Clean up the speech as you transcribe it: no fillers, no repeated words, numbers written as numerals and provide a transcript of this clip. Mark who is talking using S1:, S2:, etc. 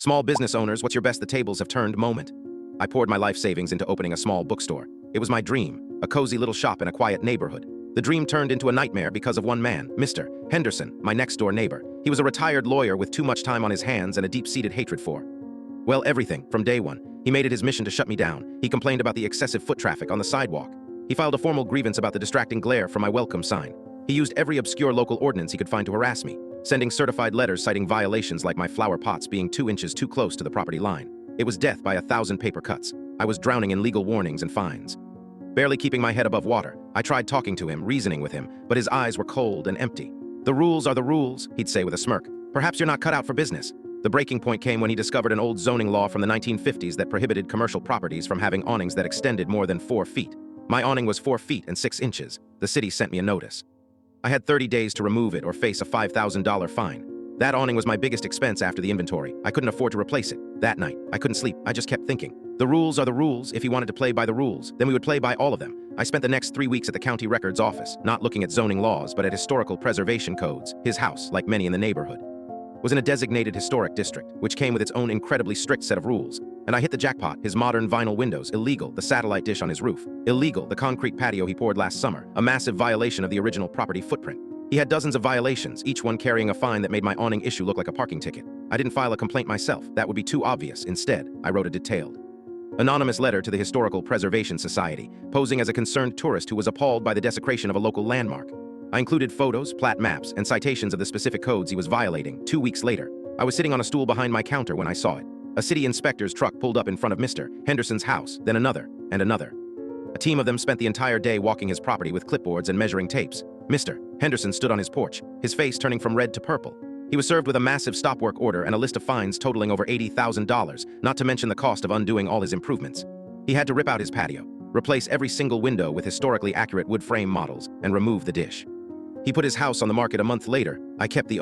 S1: Small business owners, what's your best the tables have turned moment? I poured my life savings into opening a small bookstore. It was my dream, a cozy little shop in a quiet neighborhood. The dream turned into a nightmare because of one man, Mr. Henderson, my next-door neighbor. He was a retired lawyer with too much time on his hands and a deep-seated hatred for, well, everything, from day one. He made it his mission to shut me down. He complained about the excessive foot traffic on the sidewalk. He filed a formal grievance about the distracting glare from my welcome sign. He used every obscure local ordinance he could find to harass me, sending certified letters citing violations like my flower pots being 2 inches too close to the property line. It was death by 1,000 paper cuts. I was drowning in legal warnings and fines. Barely keeping my head above water, I tried talking to him, reasoning with him, but his eyes were cold and empty. "The rules are the rules," he'd say with a smirk. "Perhaps you're not cut out for business." The breaking point came when he discovered an old zoning law from the 1950s that prohibited commercial properties from having awnings that extended more than 4 feet. My awning was 4 feet and 6 inches. The city sent me a notice. I had 30 days to remove it or face a $5,000 fine. That awning was my biggest expense after the inventory. I couldn't afford to replace it. That night, I couldn't sleep. I just kept thinking. The rules are the rules. If he wanted to play by the rules, then we would play by all of them. I spent the next 3 weeks at the county records office, not looking at zoning laws, but at historical preservation codes. His house, like many in the neighborhood, was in a designated historic district, which came with its own incredibly strict set of rules. And I hit the jackpot. His modern vinyl windows, illegal. The satellite dish on his roof, illegal. The concrete patio he poured last summer, a massive violation of the original property footprint. He had dozens of violations, each one carrying a fine that made my awning issue look like a parking ticket. I didn't file a complaint myself. That would be too obvious. Instead, I wrote a detailed, anonymous letter to the Historical Preservation Society, posing as a concerned tourist who was appalled by the desecration of a local landmark. I included photos, plat maps, and citations of the specific codes he was violating. 2 weeks later, I was sitting on a stool behind my counter when I saw it. A city inspector's truck pulled up in front of Mr. Henderson's house, then another, and another. A team of them spent the entire day walking his property with clipboards and measuring tapes. Mr. Henderson stood on his porch, his face turning from red to purple. He was served with a massive stop work order and a list of fines totaling over $80,000, not to mention the cost of undoing all his improvements. He had to rip out his patio, replace every single window with historically accurate wood frame models, and remove the dish. He put his house on the market a month later. I kept the